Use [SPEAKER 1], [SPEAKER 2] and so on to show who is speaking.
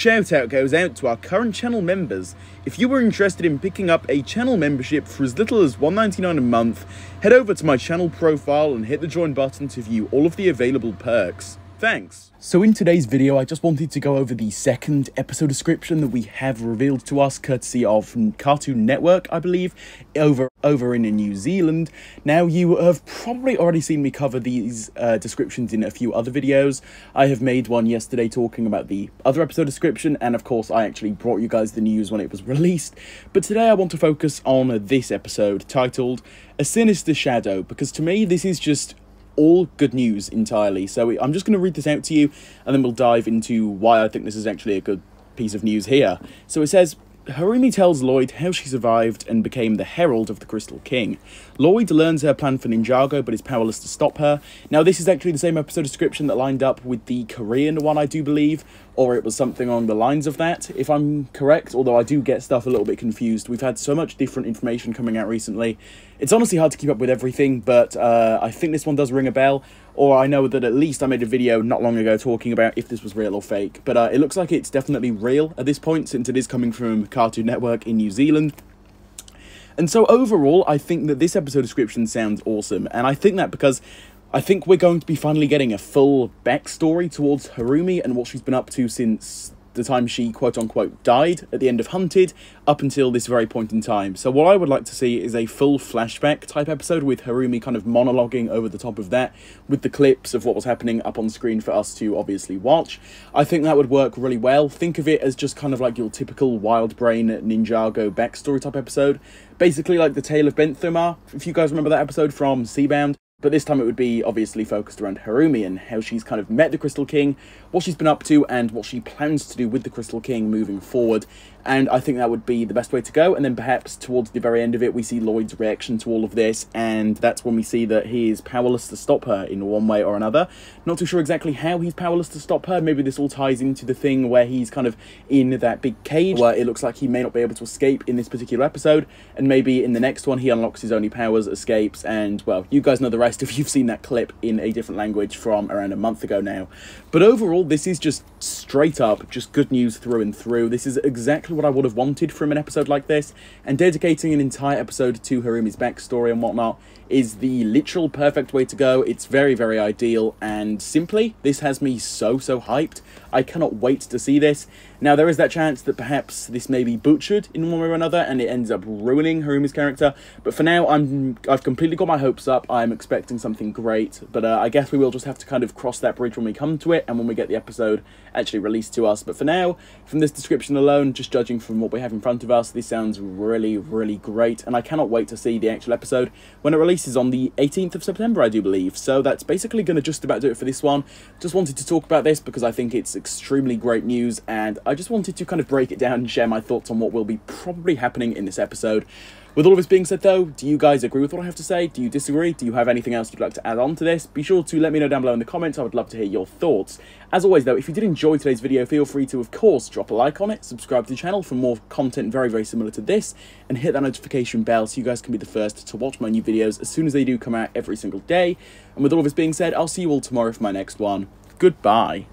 [SPEAKER 1] shout out goes out to our current channel members. If you were interested in picking up a channel membership for as little as $1.99 a month, head over to my channel profile and hit the join button to view all of the available perks. Thanks. So in today's video, I just wanted to go over the second episode description that we have revealed to us, courtesy of Cartoon Network, I believe, over in New Zealand. Now, you have probably already seen me cover these descriptions in a few other videos. I have made one yesterday talking about the other episode description, and of course, I actually brought you guys the news when it was released. But today, I want to focus on this episode, titled A Sinister Shadow, because to me, this is just all good news entirely. So I'm just going to read this out to you, and then we'll dive into why I think this is actually a good piece of news here. So it says, Harumi tells Lloyd how she survived and became the herald of the Crystal King. Lloyd learns her plan for Ninjago, but is powerless to stop her. Now, this is actually the same episode description that lined up with the Korean one, I do believe, or it was something along the lines of that, if I'm correct, although I do get stuff a little bit confused. We've had so much different information coming out recently. It's honestly hard to keep up with everything, but I think this one does ring a bell, or I know that at least I made a video not long ago talking about if this was real or fake. But it looks like it's definitely real at this point, since it is coming from Cartoon Network in New Zealand. And so overall, I think that this episode description sounds awesome, and I think that because I think we're going to be finally getting a full backstory towards Harumi and what she's been up to since the time she quote-unquote died at the end of Hunted, up until this very point in time. So what I would like to see is a full flashback type episode with Harumi kind of monologuing over the top of that, with the clips of what was happening up on screen for us to obviously watch. I think that would work really well. Think of it as just kind of like your typical Wild Brain Ninjago backstory type episode. Basically like the Tale of Benthomar, if you guys remember that episode from Seabound. But this time it would be obviously focused around Harumi and how she's kind of met the Crystal King, what she's been up to, and what she plans to do with the Crystal King moving forward. And I think that would be the best way to go. And then perhaps towards the very end of it, we see Lloyd's reaction to all of this, and that's when we see that he is powerless to stop her in one way or another. Not too sure exactly how he's powerless to stop her. Maybe this all ties into the thing where he's kind of in that big cage, where it looks like he may not be able to escape in this particular episode, and maybe in the next one he unlocks his only powers, escapes, and, well, you guys know the rest if you've seen that clip in a different language from around a month ago now. But overall, this is just straight up just good news through and through. This is exactly what I would have wanted from an episode like this, and dedicating an entire episode to Harumi's backstory and whatnot is the literal perfect way to go. It's very, very ideal, and simply, this has me so hyped. I cannot wait to see this. Now, there is that chance that perhaps this may be butchered in one way or another, and it ends up ruining Harumi's character, but for now, I've completely got my hopes up. I'm expecting something great, but I guess we will just have to kind of cross that bridge when we come to it, and when we get the episode actually released to us. But for now, from this description alone, just judging from what we have in front of us, this sounds really, really great, and I cannot wait to see the actual episode when it releases on the 18th of September, I do believe. So that's basically going to just about do it for this one. Just wanted to talk about this because I think it's extremely great news, and I just wanted to kind of break it down and share my thoughts on what will be probably happening in this episode. With all of this being said though, do you guys agree with what I have to say? Do you disagree? Do you have anything else you'd like to add on to this? Be sure to let me know down below in the comments. I would love to hear your thoughts. As always though, if you did enjoy today's video, feel free to, of course, drop a like on it, subscribe to the channel for more content very, very similar to this, and hit that notification bell so you guys can be the first to watch my new videos as soon as they do come out every single day. And with all of this being said, I'll see you all tomorrow for my next one. Goodbye.